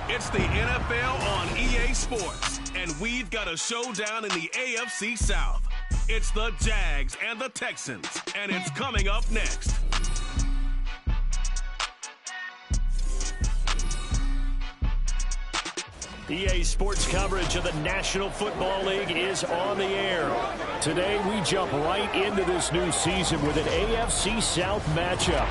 It's the NFL on EA Sports, and we've got a showdown in the AFC South. It's the Jags and the Texans, and it's coming up next. EA Sports coverage of the National Football League is on the air. Today, we jump right into this new season with an AFC South matchup.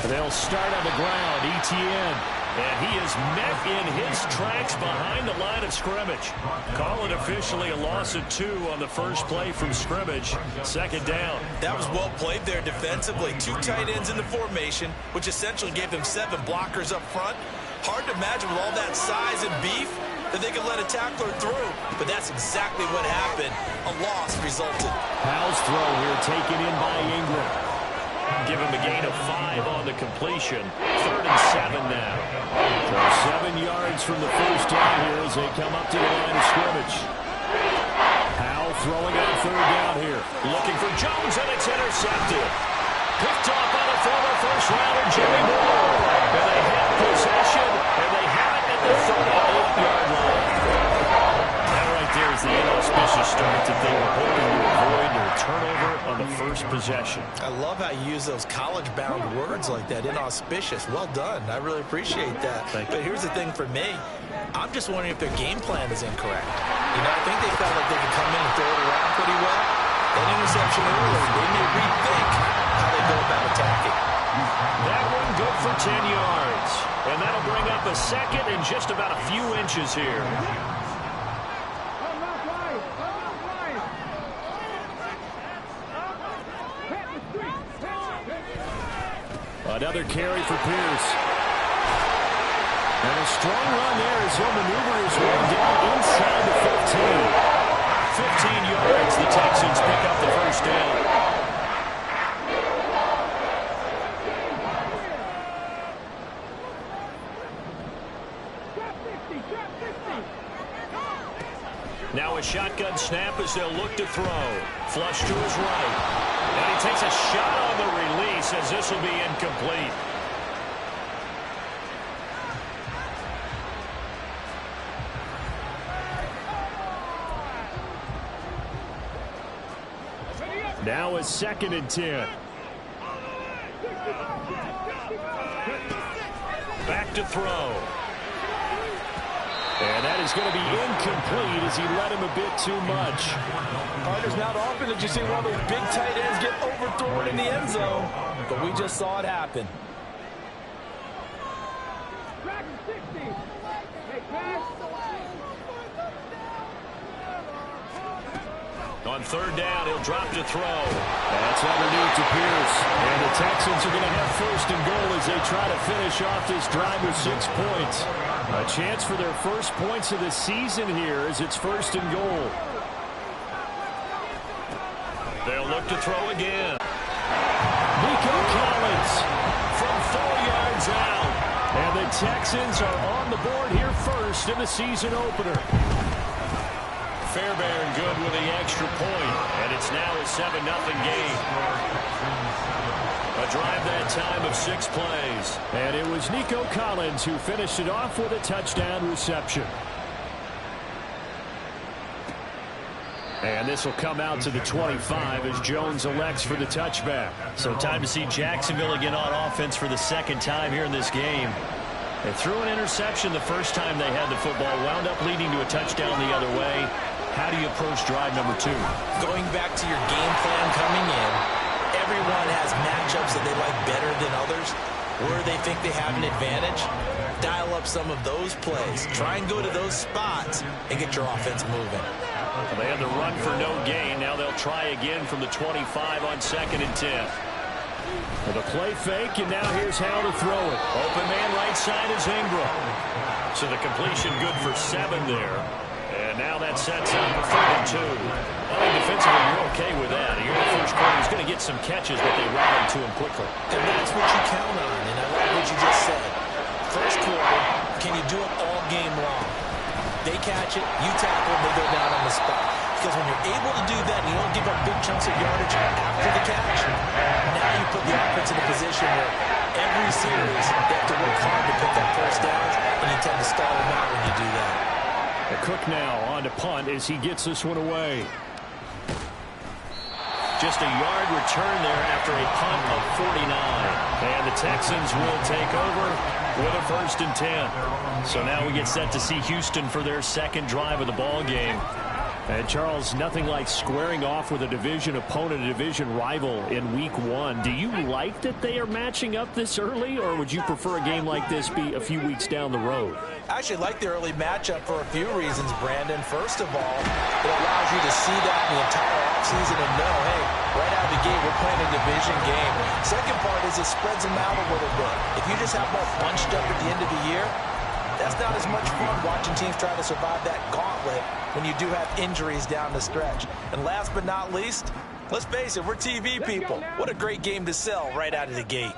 They'll start on the ground, ETN. And he is met in his tracks behind the line of scrimmage. Call it officially a loss of 2 on the first play from scrimmage. Second down. That was well played there defensively. 2 tight ends in the formation, which essentially gave them 7 blockers up front. Hard to imagine with all that size and beef that they could let a tackler through. But that's exactly what happened. A loss resulted. Powell's throw here taken in by Ingram. Give him a gain of 5 on the completion. 3rd and 7 now. So 7 yards from the first down here as they come up to the line of scrimmage. Powell throwing on 3rd down here. Looking for Jones, and it's intercepted. Picked off by the former first-rounder Jimmy Moore. And they have possession, and they have it at the 38-yard line. That right there is the inauspicious start that they were hoping to avoid, or turnover on the first possession. I love how you use those college-bound words like that, inauspicious. Well done. I really appreciate that. But here's the thing for me. I'm just wondering if their game plan is incorrect. You know, I think they felt like they could come in and throw it around pretty well. That interception earlier, they may rethink how they go about attacking. That one good for 10 yards. And that'll bring up a second and just about a few inches here. Another carry for Pierce. And a strong run there as he'll maneuver his way down inside the 15. 15 yards, the Texans pick up the first down. Now a shotgun snap as they'll look to throw. Flush to his right. And he takes a shot on the release as this will be incomplete. Now a 2nd and 10. Back to throw. And that is going to be incomplete as he let him a bit too much. Partners, not often did you see one of those big tight ends get overthrown in the end zone, but we just saw it happen. On 3rd down, he'll drop to throw. That's underneath to Pierce. And the Texans are going to have 1st and goal as they try to finish off this drive with 6 points. A chance for their first points of the season here as it's 1st and goal. They'll look to throw again. Nico Collins from 4 yards out. And the Texans are on the board here first in the season opener. Fairbairn good with the extra point, and it's now a 7-0 game. A drive that time of 6 plays. And it was Nico Collins who finished it off with a touchdown reception. And this will come out to the 25 as Jones elects for the touchback. So time to see Jacksonville again on offense for the 2nd time here in this game. They threw an interception the first time they had the football, wound up leading to a touchdown the other way. How do you approach drive number 2? Going back to your game plan coming in, everyone has matchups that they like better than others. Where they think they have an advantage, dial up some of those plays. Try and go to those spots and get your offense moving. They had the run for no gain. Now they'll try again from the 25 on 2nd and 10. With a play fake, and now here's how to throw it. Open man right side is Ingram. So the completion good for 7 there. And now that sets up a 3rd and 2. I think defensively you're okay with that. Here in the first quarter, he's going to get some catches, but they rallied to him quickly. And that's what you count on, and I like what you just said. First quarter, can you do it all game long? They catch it, you tackle, they go down on the spot. Because when you're able to do that and you don't give up big chunks of yardage after the catch, now you put the offense in a position where every series they have to work hard to pick up first downs, and you tend to stall them out when you do that. Cook now on to punt as he gets this one away. Just a yard return there after a punt of 49. And the Texans will take over with a 1st and 10. So now we get set to see Houston for their second drive of the ball game. And Charles, nothing like squaring off with a division opponent, a division rival in week 1. Do you like that they are matching up this early, or would you prefer a game like this be a few weeks down the road? I actually like the early matchup for a few reasons, Brandon. First of all, it allows you to see that in the entire offseason and know, hey, right out of the gate, we're playing a division game. Second part is it spreads them out a little bit. If you just have more bunched up at the end of the year, that's not as much fun watching teams try to survive that gauntlet when you do have injuries down the stretch. And last but not least, let's face it, we're TV people. What a great game to sell right out of the gate.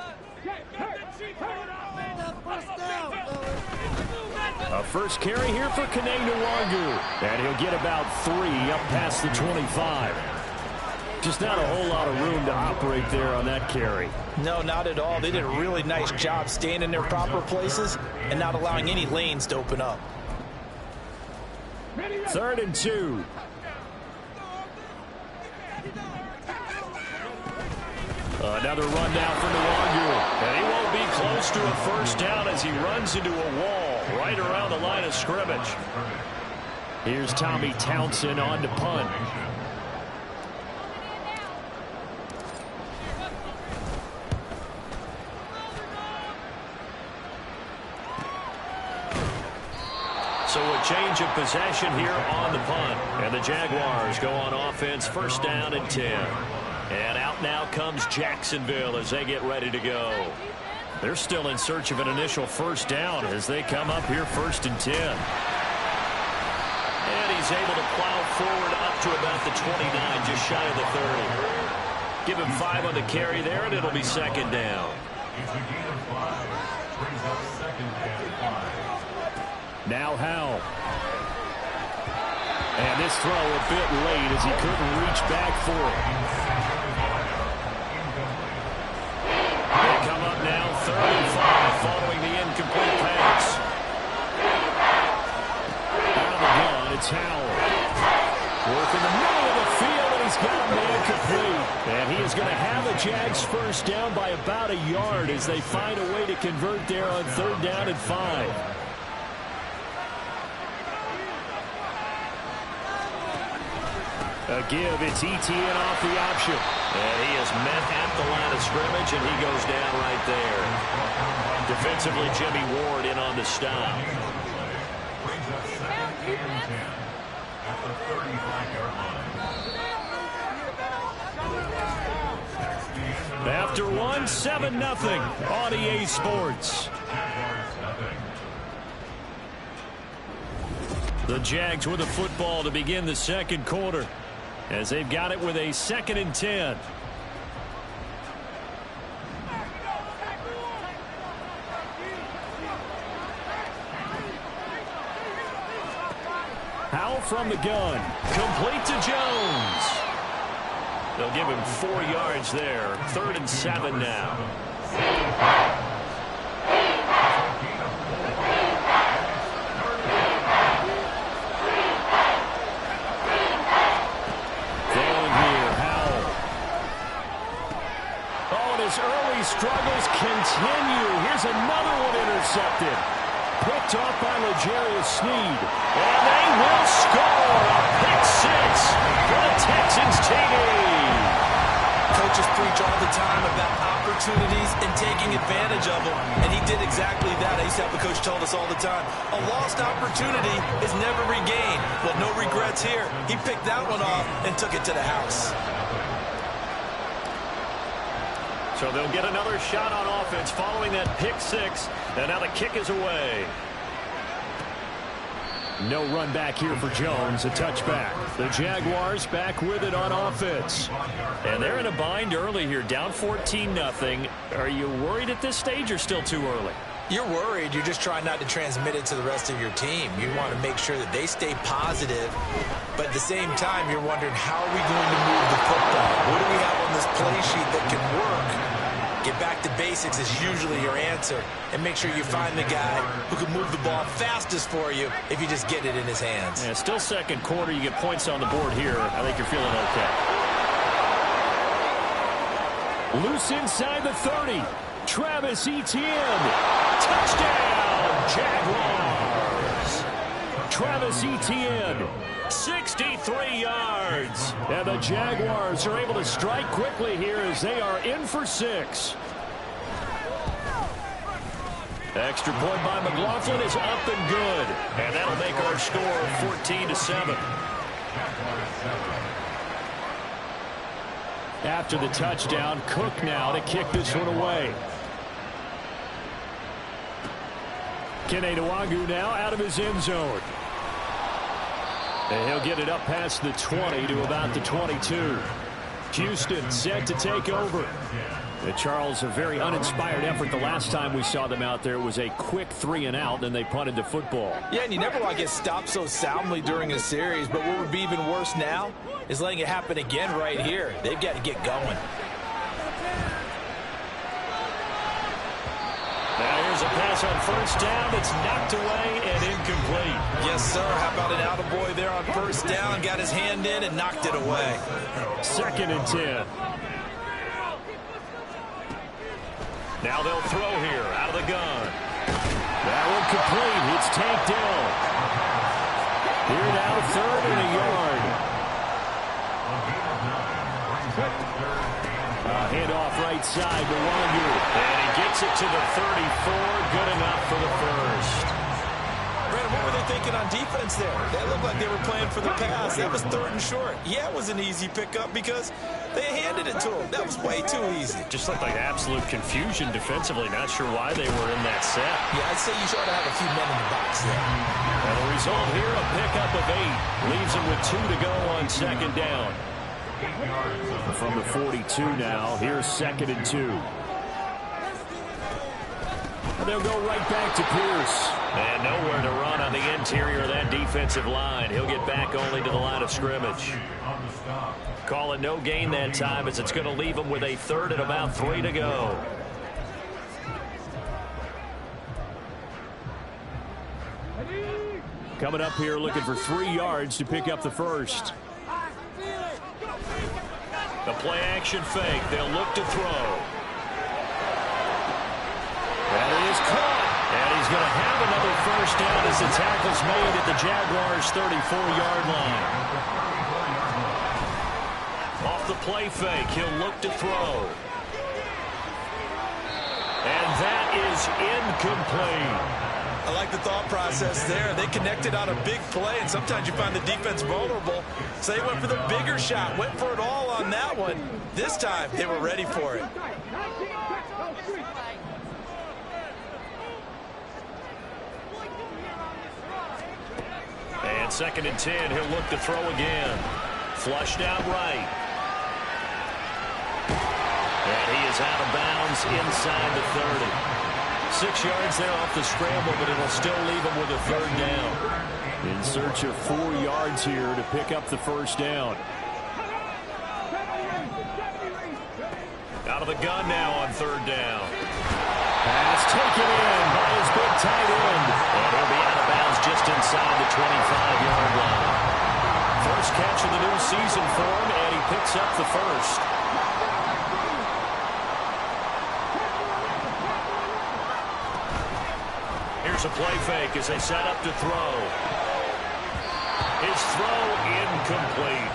A first carry here for Kaneng-Nwangu. And he'll get about 3 up past the 25. Just not a whole lot of room to operate there on that carry. No, not at all. They did a really nice job staying in their proper places and not allowing any lanes to open up. 3rd and 2. Another run down for Nwangu. And he won't be close to a first down as he runs into a wall right around the line of scrimmage. Here's Tommy Townsend on to punt. So a change of possession here on the punt. And the Jaguars go on offense, 1st down and 10. And out now comes Jacksonville as they get ready to go. They're still in search of an initial first down as they come up here 1st and 10. And he's able to plow forward up to about the 29, just shy of the 30. Give him 5 on the carry there, and it'll be 2nd down. Now Howell. And this throw a bit late as he couldn't reach back for it. They come up now 3rd and 5 following the incomplete pass. Out of the gun, it's Howell. Work in the middle of the field, and he's got a man complete. And he is going to have a Jags first down by about a yard as they find a way to convert there on 3rd down and 5. A give, it's ETN off the option. And he is met at the line of scrimmage, and he goes down right there. Defensively, Jimmy Ward in on the stop. After 1, 7-0 on EA Sports. The Jags with the football to begin the second quarter, as they've got it with a 2nd and 10. Howell from the gun. Complete to Jones. They'll give him 4 yards there. 3rd and 7 now. Early struggles continue. Here's another one intercepted. Picked off by L'Jarius Sneed. And they will score. A pick 6 for the Texans TD. Coaches preach all the time about opportunities and taking advantage of them, and he did exactly that. I used to have a coach told us all the time, a lost opportunity is never regained. Well, no regrets here. He picked that one off and took it to the house. So they'll get another shot on offense following that pick 6. And now the kick is away. No run back here for Jones, a touchback. The Jaguars back with it on offense. And they're in a bind early here, down 14-0. Are you worried at this stage or still too early? You're worried. You're just trying not to transmit it to the rest of your team. You want to make sure that they stay positive, but at the same time, you're wondering, how are we going to move the football? What do we have on this play sheet that can work? Get back to basics is usually your answer, and make sure you find the guy who can move the ball fastest for you if you just get it in his hands. Yeah, still second quarter. You get points on the board here. I think you're feeling okay. Loose inside the 30. Travis Etienne. Touchdown, Jaguars. Travis Etienne, 63 yards. And the Jaguars are able to strike quickly here as they are in for 6. Extra point by McLaughlin is up and good. And that'll make our score 14-7. After the touchdown, Cook now to kick this one away. Kene Nwagu now out of his end zone. And he'll get it up past the 20 to about the 22. Houston set to take over. Charles, a very uninspired effort the last time we saw them out there. It was a quick 3-and-out, and they punted the football. Yeah, and you never want to get stopped so soundly during a series, but what would be even worse now is letting it happen again right here. They've got to get going. Now here's a pass on first down. It's knocked away and incomplete. Yes, sir. How about an attaboy there on first down? Got his hand in and knocked it away. 2nd and 10. Now they'll throw here out of the gun. That one complete. It's Tank Dell. Here now, 3rd and a yard. Handoff right side to Nwagu. And he gets it to the 34. Good enough for the first. Brandon, what were they thinking on defense there? That looked like they were playing for the pass. That was 3rd and short. Yeah, it was an easy pickup because they handed it to him. That was way too easy. Just looked like absolute confusion defensively. Not sure why they were in that set. Yeah, I'd say you sort of have a few men in the box there. And the result here, a pickup of 8. Leaves him with 2 to go on 2nd down. From the 42 now, here's 2nd and 2. And they'll go right back to Pierce. And nowhere to run on the interior of that defensive line. He'll get back only to the line of scrimmage. Call it no gain that time as it's going to leave him with a 3rd and about 3 to go. Coming up here looking for 3 yards to pick up the first. The play action fake. They'll look to throw. That is caught. And he's going to have another first down as the tackle's made at the Jaguars' 34-yard line. Off the play fake, he'll look to throw. And that is incomplete. I like the thought process there. They connected on a big play, and sometimes you find the defense vulnerable. So they went for the bigger shot, went for it all on that one. This time, they were ready for it. And 2nd and 10, he'll look to throw again. Flushed out right. And he is out of bounds inside the 30. 6 yards there off the scramble, but it'll still leave him with a 3rd down. In search of 4 yards here to pick up the first down. Out of the gun now on 3rd down. Pass taken in by his big tight end. And he'll be out of bounds just inside the 25-yard line. First catch of the new season for him, and he picks up the first. Here's a play fake as they set up to throw. His throw incomplete.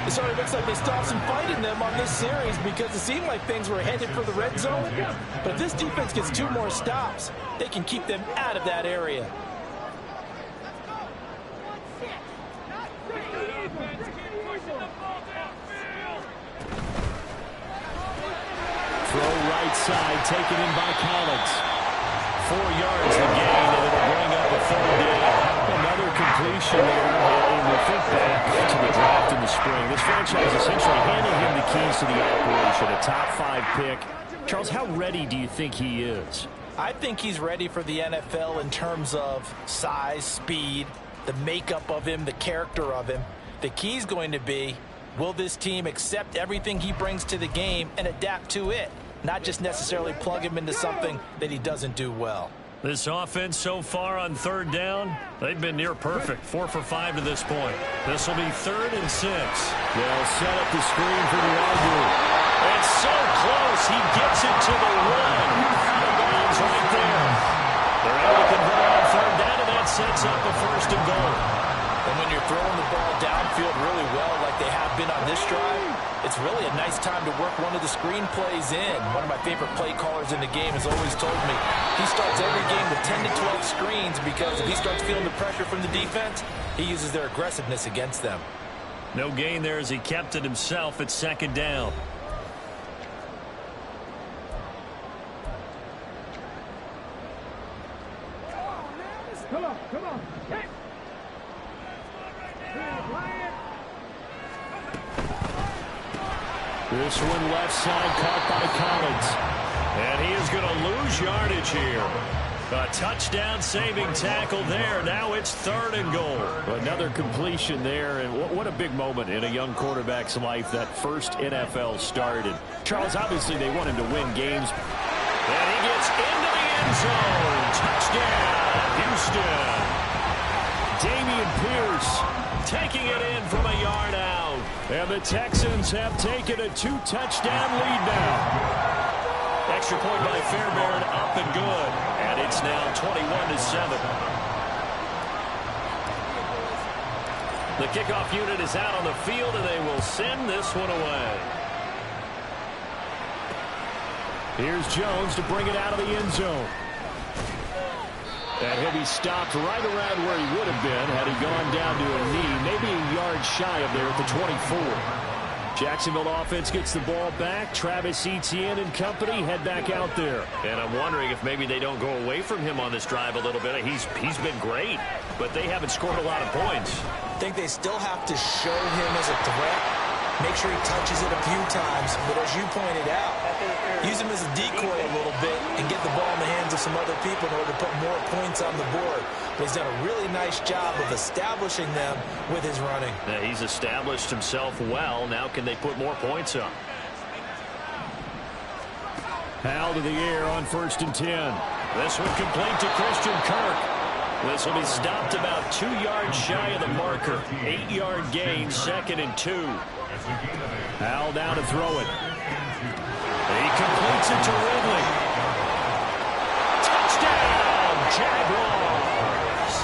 It sort of looks like they stopped some fight in them on this series because it seemed like things were headed for the red zone. But if this defense gets 2 more stops, they can keep them out of that area. Throw right side, taken in by Collins. 4 yards the gain, and it'll bring up a 3rd down. Another completion there. And we think back to the draft in the spring. This franchise essentially handing him the keys to the operation, a top 5 pick. Charles, how ready do you think he is? I think he's ready for the NFL in terms of size, speed, the makeup of him, the character of him. The key is going to be, will this team accept everything he brings to the game and adapt to it, not just necessarily plug him into something that he doesn't do well. This offense so far on 3rd down, they've been near perfect. 4 for 5 to this point. This will be 3rd and 6. They'll set up the screen for the Jags. It's so close. He gets it to the 1. The ball's right there. They're able to convert on 3rd down, and that sets up a 1st and goal. And when you're throwing the ball downfield really well like they have been on this drive, it's really a nice time to work one of the screen plays in. One of my favorite play callers in the game has always told me he starts every game with 10 to 12 screens because if he starts feeling the pressure from the defense, he uses their aggressiveness against them. No gain there as he kept it himself at 2nd down. Come on. Hey. This one left side caught by Collins. And he is going to lose yardage here. A touchdown saving tackle there. Now it's 3rd and goal. Another completion there. And what a big moment in a young quarterback's life, that first NFL start. And Charles, obviously they want him to win games. And he gets into the end zone. Touchdown, Houston. Damian Pierce taking it in from a yard out. And the Texans have taken a 2-touchdown lead now. Extra point by Fairbairn, up and good. And it's now 21-7. The kickoff unit is out on the field, and they will send this one away. Here's Jones to bring it out of the end zone. And he'll be stopped right around where he would have been had he gone down to a knee, maybe a yard shy of there at the 24. Jacksonville offense gets the ball back. Travis Etienne and company head back out there. And I'm wondering if maybe they don't go away from him on this drive a little bit. He's been great, but they haven't scored a lot of points. I think they still have to show him as a threat. Make sure he touches it a few times, but as you pointed out, use him as a decoy a little bit and get the ball in the hands of some other people in order to put more points on the board. But he's done a really nice job of establishing them with his running. Yeah, he's established himself well. Now can they put more points up? Hal to the air on 1st and 10. This one complete to Christian Kirk. This will be stopped about 2 yards shy of the marker. 8-yard gain, 2nd and 2. Hal down to throw it. He completes it to Ridley. Touchdown, Jaguars.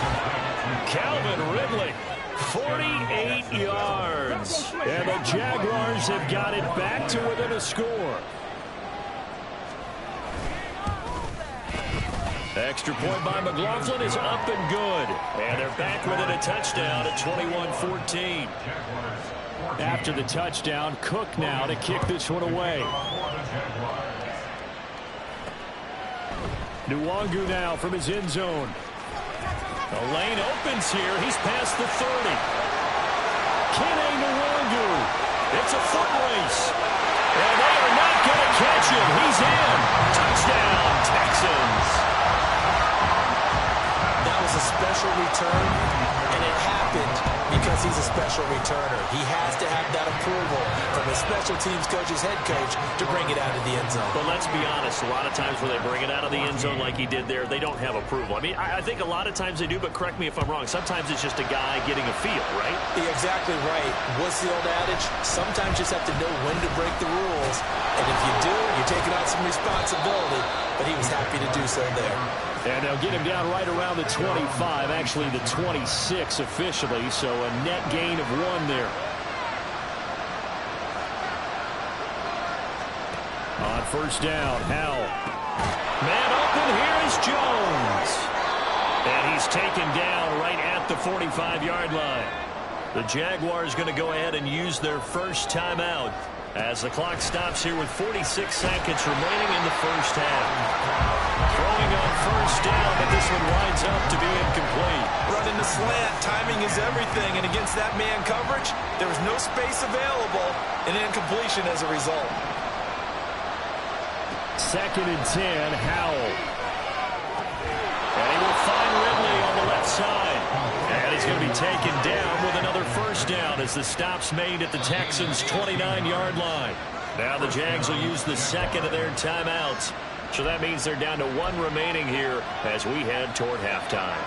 Calvin Ridley, 48 yards. And the Jaguars have got it back to within a score. Extra point by McLaughlin is up and good. And they're back within a touchdown at 21-14. After the touchdown, Cook now to kick this one away. Nwangu now from his end zone. The lane opens here. He's past the 30. Kene Nwangu. It's a foot race. And they are not going to catch him. He's in. Touchdown, Texans. That was a special return, and it happened because he's a special returner. He has to have that approval from his special teams coach's head coach to bring it out of the end zone. But let's be honest, a lot of times when they bring it out of the end zone like he did there, they don't have approval. I mean, I think a lot of times they do, but correct me if I'm wrong. Sometimes it's just a guy getting a feel, right? You're exactly right. What's the old adage? Sometimes you just have to know when to break the rules. And if you do, you're taking on some responsibility. But he was happy to do so there. And they'll get him down right around the 25, actually the 26 officially, so a net gain of 1 there. On 1st down, Howell. Man open, here is Jones. And he's taken down right at the 45-yard line. The Jaguars going to go ahead and use their first timeout. As the clock stops here with 46 seconds remaining in the first half. Throwing on first down, but this one winds up to be incomplete. Running the slant, timing is everything, and against that man coverage, there was no space available, and incompletion as a result. 2nd and 10, Howell. And he will find Ridley on the left side. And he's going to be taken down with another first down as the stop's made at the Texans' 29-yard line. Now the Jags will use the second of their timeouts. So that means they're down to 1 remaining here as we head toward halftime.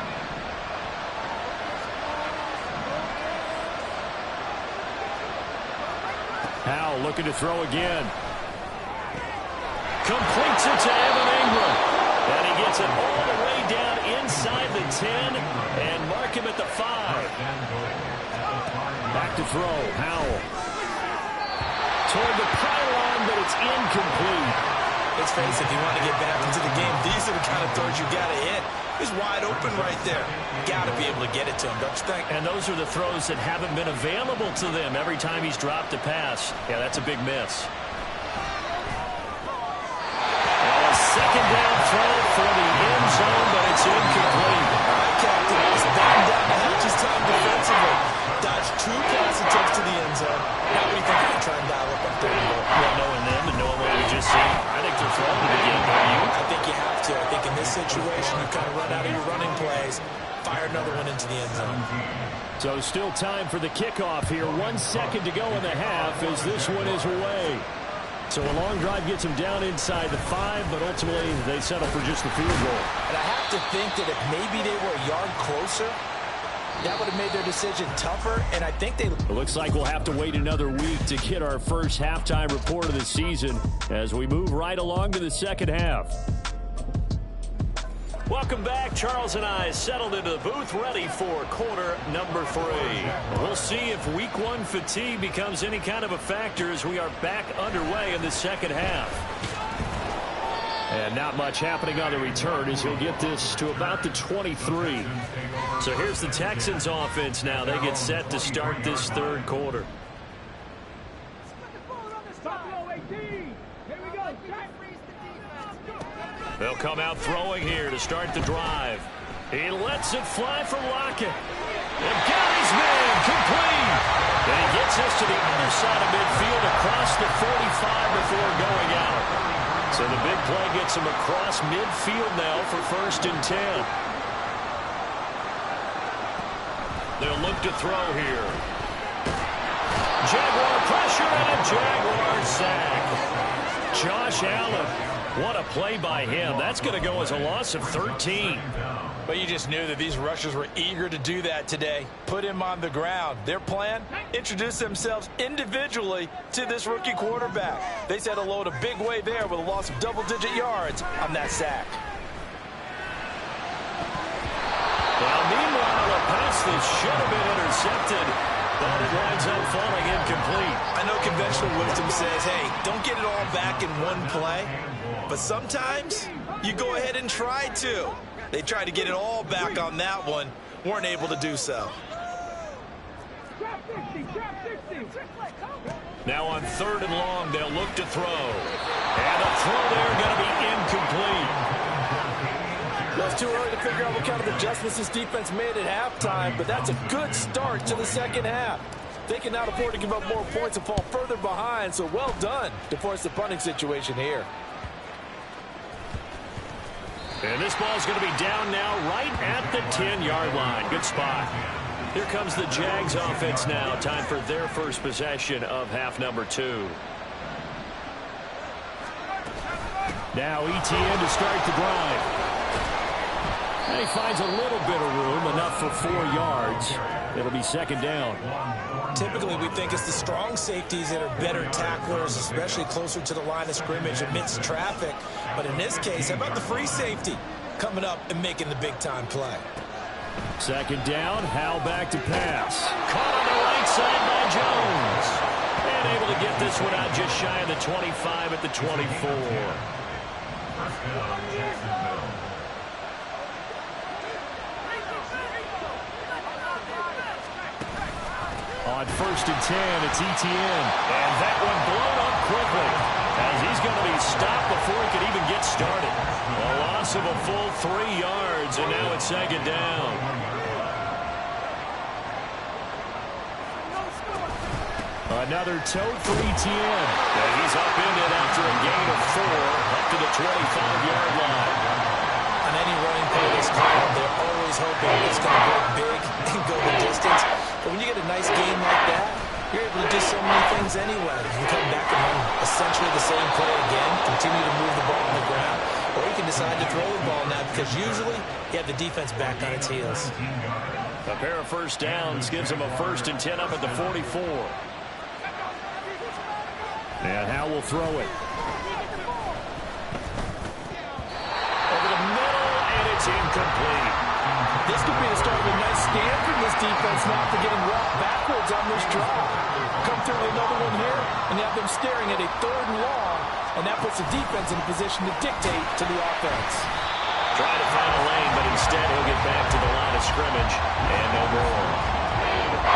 Howell looking to throw again. Completes it to Evan Ingram. And he gets it all the way down inside the 10 and mark him at the 5. Back to throw. Howell. Toward the pylon, but it's incomplete. Let's face it, if you want to get back into the game, these are the kind of throws you got to hit. He's wide open right there. You got to be able to get it to him, don't you think? And those are the throws that haven't been available to them every time he's dropped a pass. Yeah, that's a big miss. Second down throw for the end zone, but it's incomplete. All right, Captain, it's down the hatches time defensively. Dodged 2 pass attempts to the end zone. Now what do you think you're going to try and dial up on 3rd and goal? Well, knowing them and knowing what we just seen, I think they're throwing it again, don't you? I think you have to. I think in this situation, you kind of run out of your running plays, fire another one into the end zone. So still time for the kickoff here. 1 second to go in the half as this one is away. So a long drive gets them down inside the 5, but ultimately they settle for just the field goal. And I have to think that if maybe they were a yard closer, that would have made their decision tougher, and I think they... It looks like we'll have to wait another week to get our first halftime report of the season as we move right along to the second half. Welcome back. Charles and I settled into the booth ready for quarter number 3. We'll see if week 1 fatigue becomes any kind of a factor as we are back underway in the second half. And not much happening on the return as he'll get this to about the 23. So here's the Texans offense now. They get set to start this 3rd quarter. They'll come out throwing here to start the drive. He lets it fly from Lockett. And Gary's man complete. And he gets us to the other side of midfield across the 45 before going out. So the big play gets him across midfield now for 1st and 10. They'll look to throw here. Jaguar pressure and a Jaguar sack. Josh Allen. What a play by him. That's going to go as a loss of 13. But you just knew that these rushers were eager to do that today. Put him on the ground. Their plan, introduce themselves individually to this rookie quarterback. They said hello to Big Way there with a loss of double-digit yards on that sack. Well, meanwhile, a pass that should have been intercepted, but it winds up falling incomplete. I know conventional wisdom says, hey, don't get it all back in one play. But sometimes you go ahead and try to. They tried to get it all back on that one. Weren't able to do so. Now on 3rd and long, they'll look to throw. And the throw there going to be incomplete. Well, it's too early to figure out what kind of adjustments this defense made at halftime, but that's a good start to the second half. They can now afford to give up more points and fall further behind, so well done to force the punting situation here. And this ball's going to be down now right at the 10-yard line. Good spot. Here comes the Jags offense now. Time for their first possession of half number 2. Now ETN to start the drive. And he finds a little bit of room, enough for 4 yards. It'll be 2nd down. Typically, we think it's the strong safeties that are better tacklers, especially closer to the line of scrimmage amidst traffic. But in this case, how about the free safety coming up and making the big-time play? 2nd down, Howell back to pass. Caught on the right side by Jones. And able to get this one out just shy of the 25 at the 24. On 1st and 10, it's Etienne. And that one blown up quickly, as he's going to be stopped before he could even get started. A loss of a full 3 yards, and now it's 2nd down. Another tote for Etienne. And he's up in it after a gain of 4, up to the 25-yard line. On any running play this called, they're always hoping it's going to break big and go the distance. But when you get a nice game like that, you're able to do so many things anyway. You can come back and run essentially the same play again, continue to move the ball on the ground, or you can decide to throw the ball now because usually you have the defense back on its heels. A pair of first downs gives them a 1st and 10 up at the 44. And Howe will throw it. Over the middle, and it's incomplete. This could be the start of a nice stand from this defense now for getting walked backwards on this drive. Come through with another one here, and you have them staring at a 3rd and long, and that puts the defense in a position to dictate to the offense. Try to find a lane, but instead he'll get back to the line of scrimmage, and no more.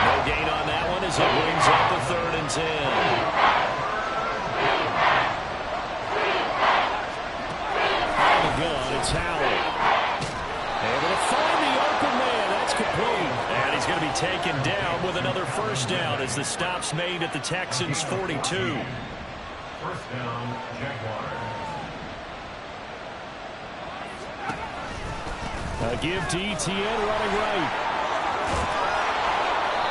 No gain on that one as it brings up a 3rd and 10. It's Howard. Able to find the open man. That's complete. And he's going to be taken down with another 1st down as the stop's made at the Texans' 42. 1st down, Jaguars. A give to Etienne running right.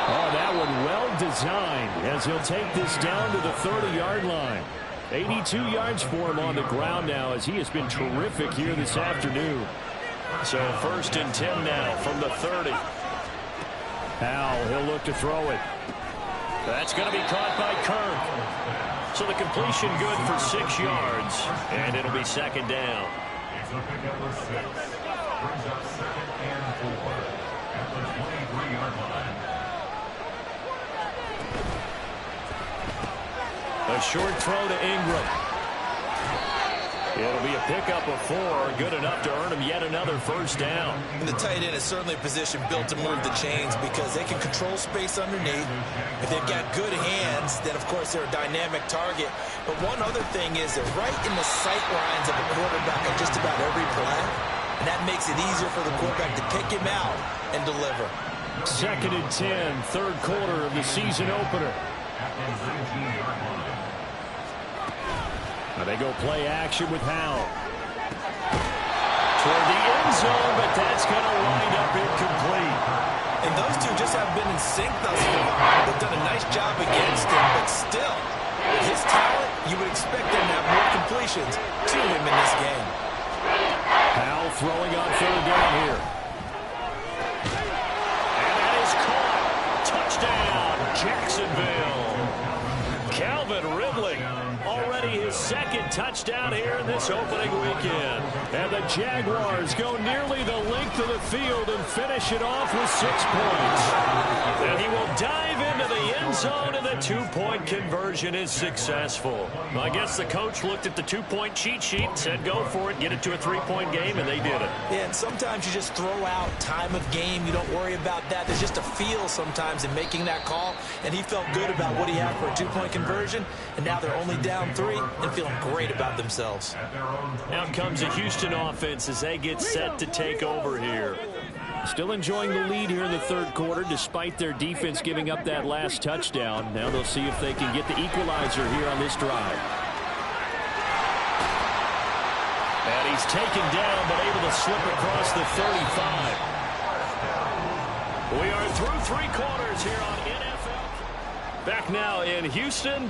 Oh, that one well designed as he'll take this down to the 30-yard line. 82 yards for him on the ground now as he has been terrific here this afternoon. So 1st and 10 now from the 30. Howell, he'll look to throw it. That's going to be caught by Kirk. So the completion good for 6 yards, and it'll be 2nd down. It's a pickup of 6. Brings up 2nd and 4 at the 23-yard line. A short throw to Ingram. It'll be a pickup of 4, good enough to earn him yet another 1st down. And the tight end is certainly a position built to move the chains because they can control space underneath. If they've got good hands, then of course they're a dynamic target. But one other thing is they're right in the sight lines of a quarterback on just about every play. And that makes it easier for the quarterback to pick him out and deliver. 2nd and 10, 3rd quarter of the season opener. They go play action with Howell. Toward the end zone, but that's going to wind up incomplete. And those two just haven't been in sync thus far. They've done a nice job against him, but still, with his talent, you would expect them to have more completions to him in this game. Howell throwing on 3rd down here. And that is caught. Touchdown, Jacksonville. Calvin Ridley, already his 2nd touchdown here in this opening weekend. And the Jaguars go nearly the length of the field and finish it off with 6 points. And he will dive into the end zone, and the 2-point conversion is successful. Well, I guess the coach looked at the 2-point cheat sheet and said, go for it, get it to a 3-point game, and they did it. Yeah, and sometimes you just throw out time of game. You don't worry about that. There's just a feel sometimes in making that call, and he felt good about what he had for a 2-point conversion, and now they're only down 3 and feeling great about themselves. Out comes the Houston offense as they get set to take over here. Still enjoying the lead here in the 3rd quarter despite their defense giving up that last touchdown. Now they'll see if they can get the equalizer here on this drive. And he's taken down but able to slip across the 35. We are through 3 quarters here on NFL. Back now in Houston.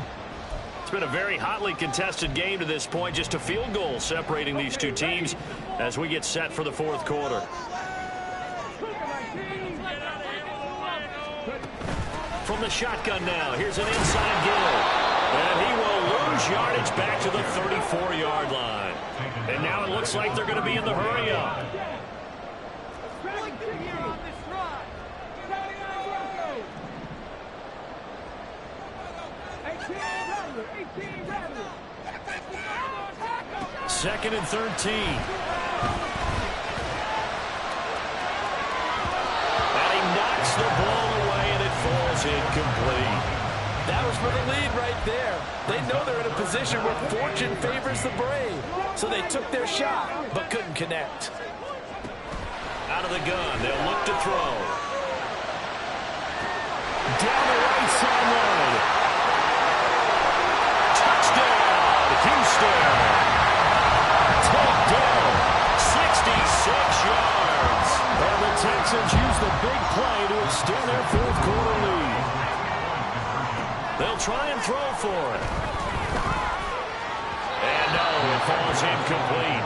It's been a very hotly contested game to this point. Just a field goal separating these two teams as we get set for the 4th quarter. From the shotgun now, here's an inside give. And he will lose yardage back to the 34-yard line. And now it looks like they're going to be in the hurry-up. Second and 13. And he knocks the ball away, and it falls incomplete. That was for the lead right there. They know they're in a position where fortune favors the brave. So they took their shot, but couldn't connect. Out of the gun, they'll look to throw. Down the right sideline. Touchdown, Houston. Takedown, 66 yards. And the Texans use the big play to extend their fourth quarter lead. They'll try and throw for it. And no, it falls incomplete.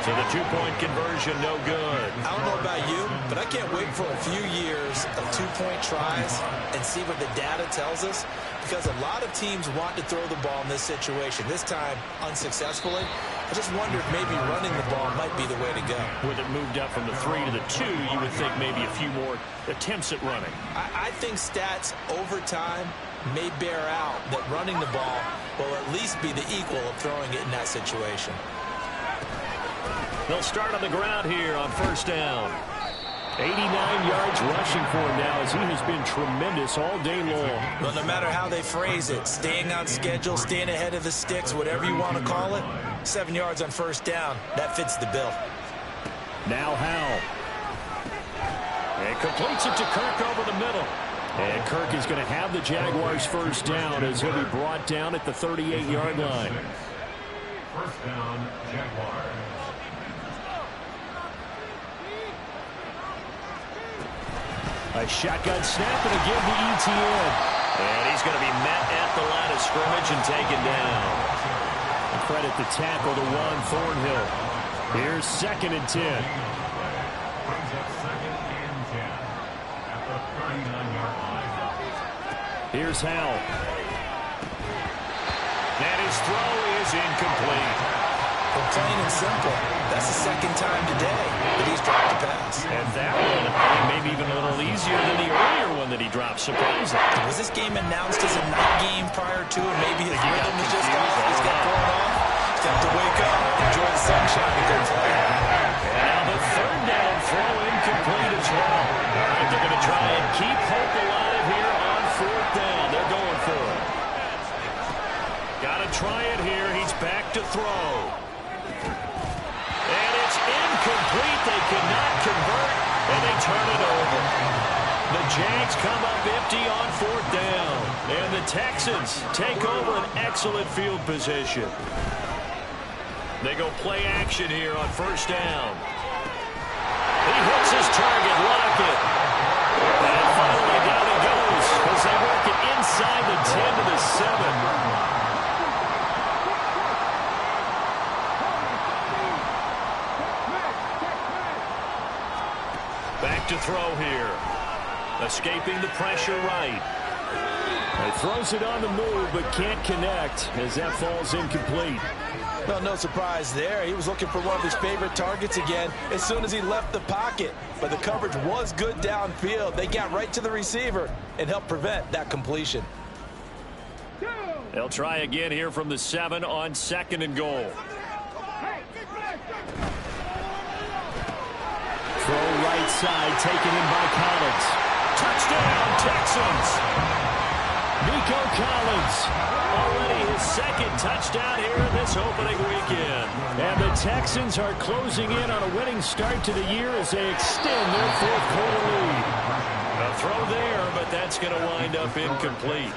So the two-point conversion, no good. I don't know about you, but I can't wait for a few years of two-point tries and see what the data tells us, because a lot of teams want to throw the ball in this situation. This time, unsuccessfully. I just wonder if maybe running the ball might be the way to go. With it moved up from the 3 to the 2, you would think maybe a few more attempts at running. I think stats over time may bear out that running the ball will at least be the equal of throwing it in that situation. They'll start on the ground here on first down. 89 yards rushing for him now, as he has been tremendous all day long. Well, no matter how they phrase it, staying on schedule, staying ahead of the sticks, whatever you want to call it, 7 yards on first down, that fits the bill. Now Howell. And completes it to Kirk over the middle. And Kirk is going to have the Jaguars first down as he'll be brought down at the 38-yard line. First down, Jaguars. A shotgun snap and again to ETN. And he's going to be met at the line of scrimmage and taken down. And credit the tackle to Juan Thornhill. Here's 2nd and 10. Brings up 2nd and 10 at the 39-yard line. Here's Howell. And his throw is incomplete. But plain and simple, that's the second time today that he's dropped a pass. And that one, I think maybe even a little easier than the earlier one that he dropped. Surprising. Was this game announced as a night game prior to it? Maybe his rhythm was just off. He's got thrown off. He's got to wake up, enjoy the sunshine, and go play. And now the third down throw incomplete as well. All right, they're going to try and keep hope alive here on fourth down. They're going for it. Got to try it here. He's back to throw. And it's incomplete. They cannot convert, and they turn it over. The Jags come up empty on fourth down. And the Texans take over an excellent field position. They go play action here on first down. He hits his target, Lockett. And finally down he goes as they work it inside the 10 to the 7. Back to throw here. Escaping the pressure right. He throws it on the move but can't connect as that falls incomplete. Well, no surprise there. He was looking for one of his favorite targets again as soon as he left the pocket. But the coverage was good downfield. They got right to the receiver and helped prevent that completion. They'll try again here from the 7 on 2nd and goal. Throw right side, taken in by Collins. Touchdown, Texans! Nico Collins, already his 2nd touchdown here in this opening weekend. And the Texans are closing in on a winning start to the year as they extend their fourth quarter lead. A throw there, but that's going to wind up incomplete.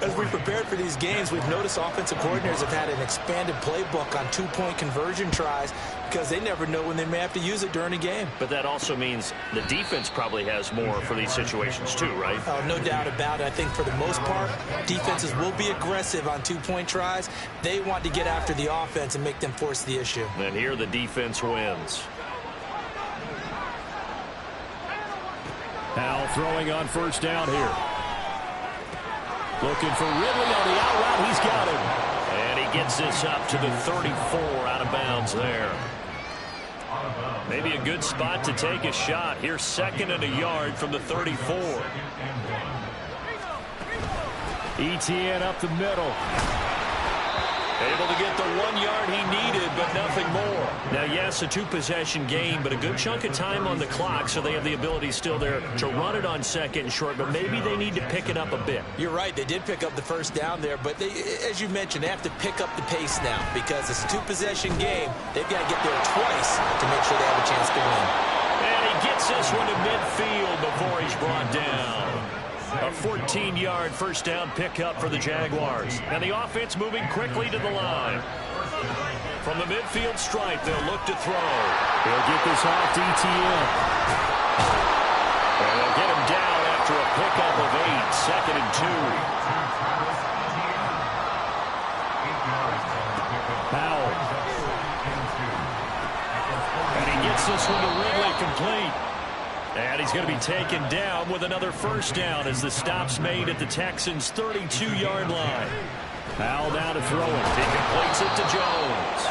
As we prepared for these games, we've noticed offensive coordinators have had an expanded playbook on two-point conversion tries because they never know when they may have to use it during a game. But that also means the defense probably has more for these situations too, right? Oh, no doubt about it. I think for the most part, defenses will be aggressive on two-point tries. They want to get after the offense and make them force the issue. And here the defense wins. Howell throwing on first down here. Looking for Ridley on the out route. He's got him. And he gets this up to the 34 out of bounds there. Maybe a good spot to take a shot. Here's 2nd and a yard from the 34. ETN up the middle. Able to get the 1 yard he needed, but nothing more. Now, yes, a two-possession game, but a good chunk of time on the clock, so they have the ability still there to run it on second and short, but maybe they need to pick it up a bit. You're right. They did pick up the first down there, but as you mentioned, they have to pick up the pace now because it's a two-possession game. They've got to get there twice to make sure they have a chance to win. And he gets this one to midfield before he's brought down. A 14-yard first down pickup for the Jaguars. And the offense moving quickly to the line. From the midfield stripe, they'll look to throw. They'll get this off to ETN. And they'll get him down after a pickup of 8, 2nd and 2. Powell. And he gets this one to Ridley complete. And he's going to be taken down with another first down as the stop's made at the Texans' 32-yard line. Powell now to throw it. He completes it to Jones.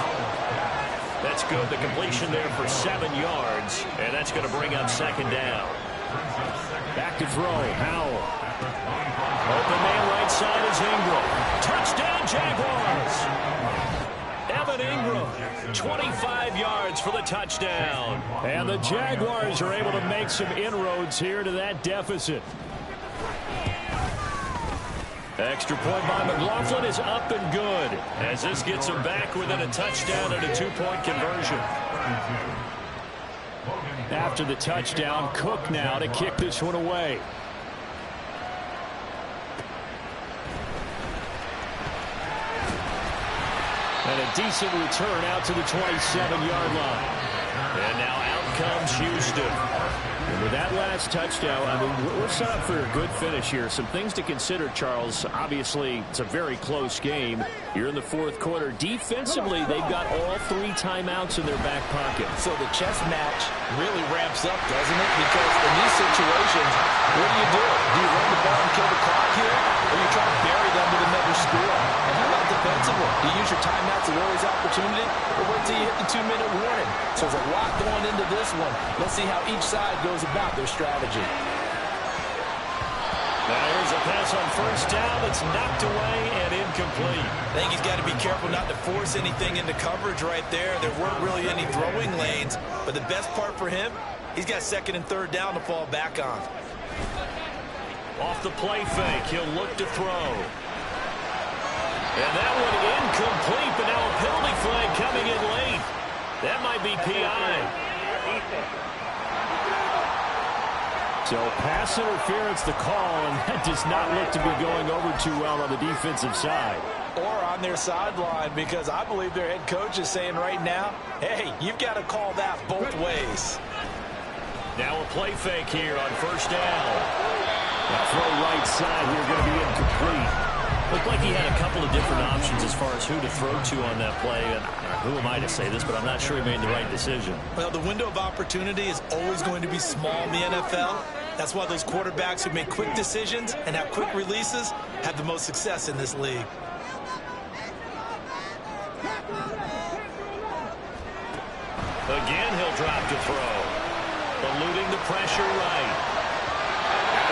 That's good. The completion there for 7 yards, and that's going to bring up second down. Back to throw. Powell. Open man right side is Ingram. Touchdown, Jaguars. Evan Ingram, 25 yards for the touchdown. And the Jaguars are able to make some inroads here to that deficit. Extra point by McLaughlin is up and good as this gets them back within a touchdown and a 2-point conversion. After the touchdown, Cook now to kick this one away. And a decent return out to the 27-yard line. And now out comes Houston. And with that last touchdown, I mean, we're set up for a good finish here. Some things to consider, Charles. Obviously, it's a very close game. You're in the fourth quarter. Defensively, they've got all 3 timeouts in their back pocket. So the chess match really ramps up, doesn't it? Because in these situations, what do? Do you run the ball and kill the clock here? Or you try to bury them with another score? And how about defensively? Do you use your timeouts at early opportunity? Or wait till you hit the 2-minute warning? So there's a lot going into this one. Let's see how each side goes about their strategy. Now here's a pass on first down that's knocked away and incomplete. I think he's got to be careful not to force anything into coverage right there. There weren't really any throwing lanes, but the best part for him, he's got 2nd and 3rd down to fall back on. Off the play fake, he'll look to throw. And that one incomplete, but now a penalty flag coming in late. That might be PI. So pass interference the call, and that does not look to be going over too well on the defensive side. Or on their sideline, because I believe their head coach is saying right now, hey, you've got to call that both ways. Now a play fake here on first down. That throw right side here going to be incomplete. Looked like he had a couple of different options as far as who to throw to on that play. And who am I to say this, but I'm not sure he made the right decision. Well, the window of opportunity is always going to be small in the NFL. That's why those quarterbacks who make quick decisions and have quick releases have the most success in this league. Again, he'll drop to throw. Eluding the pressure right.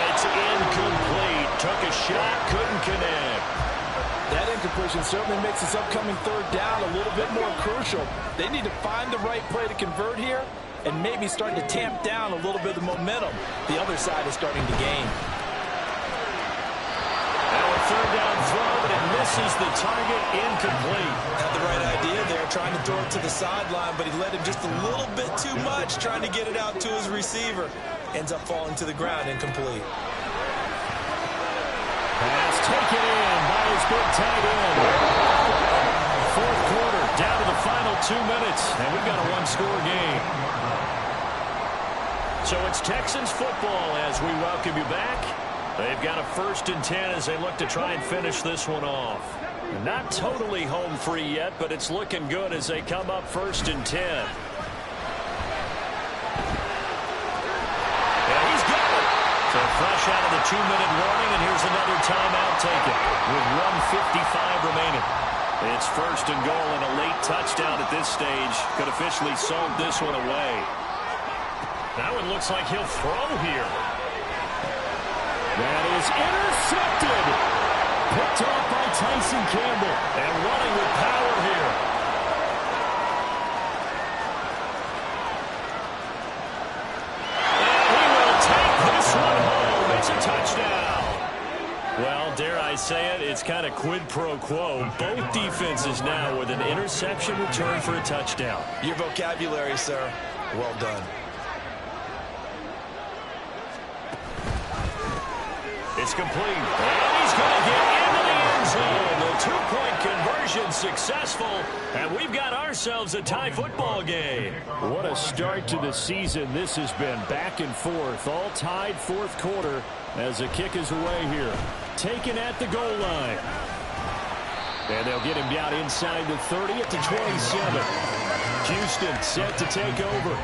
It's incomplete. Took a shot, couldn't connect. That incompletion certainly makes this upcoming 3rd down a little bit more crucial. They need to find the right play to convert here and maybe start to tamp down a little bit of the momentum the other side is starting to gain. Now a 3rd down throw, but it misses the target. Incomplete. Had the right idea there, trying to throw it to the sideline, but he let him just a little bit too much, trying to get it out to his receiver. Ends up falling to the ground, incomplete. Pass taken in by his big tight end. Fourth quarter, down to the final 2 minutes, and we've got a 1-score game. So it's Texans football as we welcome you back. They've got a 1st and 10 as they look to try and finish this one off. Not totally home free yet, but it's looking good as they come up 1st and 10. So fresh out of the 2-minute warning, and here's another timeout taken with 1:55 remaining. It's 1st and goal, and a late touchdown at this stage could officially sold this one away. That one looks like he'll throw here. That is intercepted. Picked off by Tyson Campbell, and running with power here. And he will take this one home. It's a touchdown. Well, dare I say it, it's kind of quid pro quo. Both defenses now with an interception return for a touchdown. Your vocabulary, sir. Well done. It's complete. And he's going to get into the end zone. The two-point conversion successful. And we've got ourselves a tie football game. What a start to the season this has been. Back and forth. All tied fourth quarter as the kick is away here. Taken at the goal line. And they'll get him down inside the 30 at the 27. Houston set to take over.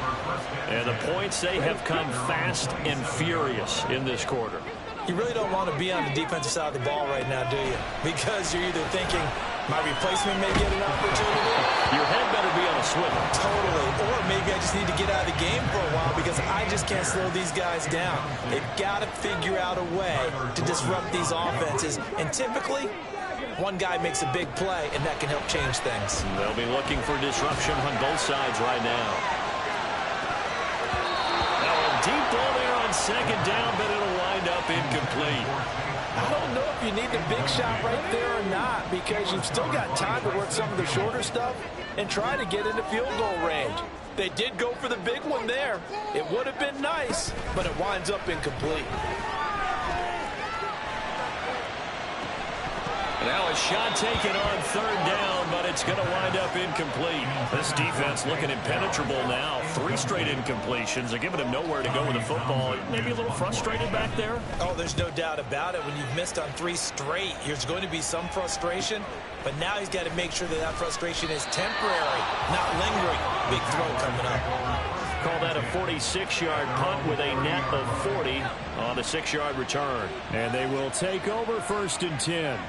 And the points, they have come fast and furious in this quarter. You really don't want to be on the defensive side of the ball right now, do you? Because you're either thinking, my replacement may get an opportunity. Your head better be on a swivel. Totally. Or maybe I just need to get out of the game for a while because I just can't slow these guys down. They've got to figure out a way to disrupt these offenses. And typically, one guy makes a big play, and that can help change things. They'll be looking for disruption on both sides right now. Now a deep ball there on second down, but it'll wind up incomplete. I don't know if you need the big shot right there or not because you've still got time to work some of the shorter stuff and try to get into field goal range. They did go for the big one there. It would have been nice, but it winds up incomplete. Now a shot taken on third down, but it's going to wind up incomplete. This defense looking impenetrable now. 3 straight incompletions. They're giving him nowhere to go with the football. Maybe a little frustrated back there? Oh, there's no doubt about it. When you've missed on 3 straight, there's going to be some frustration. But now he's got to make sure that that frustration is temporary, not lingering. Big throw coming up. Call that a 46-yard punt with a net of 40 on the 6-yard return. And they will take over 1st and 10.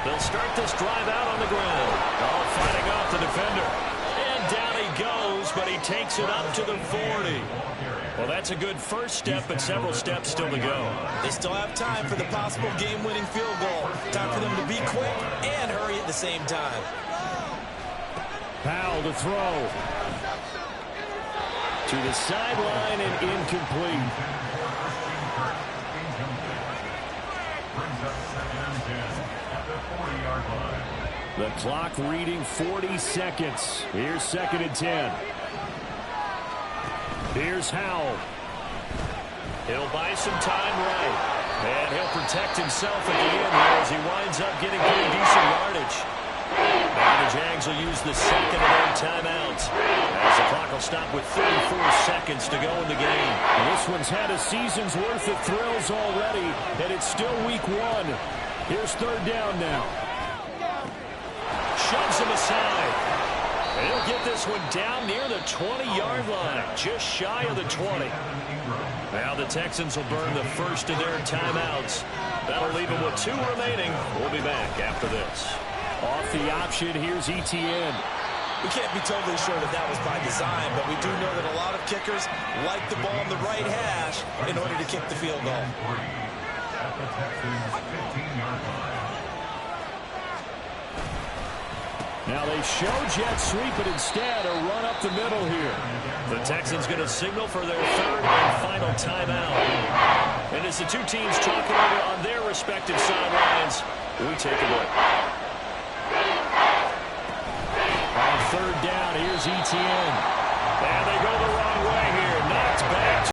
They'll start this drive out on the ground. Oh, fighting off the defender. And down he goes, but he takes it up to the 40. Well, that's a good first step, but several steps still to go. They still have time for the possible game-winning field goal. Time for them to be quick and hurry at the same time. Powell to throw. To the sideline and incomplete. Brings up 2nd and 10 at the 40-yard line. The clock reading 40 seconds. Here's 2nd and 10. Here's Howell. He'll buy some time right. And he'll protect himself at the end here as he winds up getting pretty decent yardage. Now the Jags will use the 2nd of their timeouts as the clock will stop with 34 seconds to go in the game. This one's had a season's worth of thrills already, and it's still week 1. Here's 3rd down now. Shoves him aside. And he'll get this one down near the 20-yard line, just shy of the 20. Now the Texans will burn the first of their timeouts. That'll leave them with 2 remaining. We'll be back after this. Off the option, here's Etienne. We can't be totally sure that that was by design, but we do know that a lot of kickers like the ball in the right hash in order to kick the field goal. At the Texans' 15-yard line. Now they show jet sweep, but instead a run up the middle here. The Texans going to signal for their 3rd and final timeout. And as the 2 teams talk it over on their respective sidelines, we take a break. On 3rd down, here's Etienne. And they go the wrong way here. Knocked back.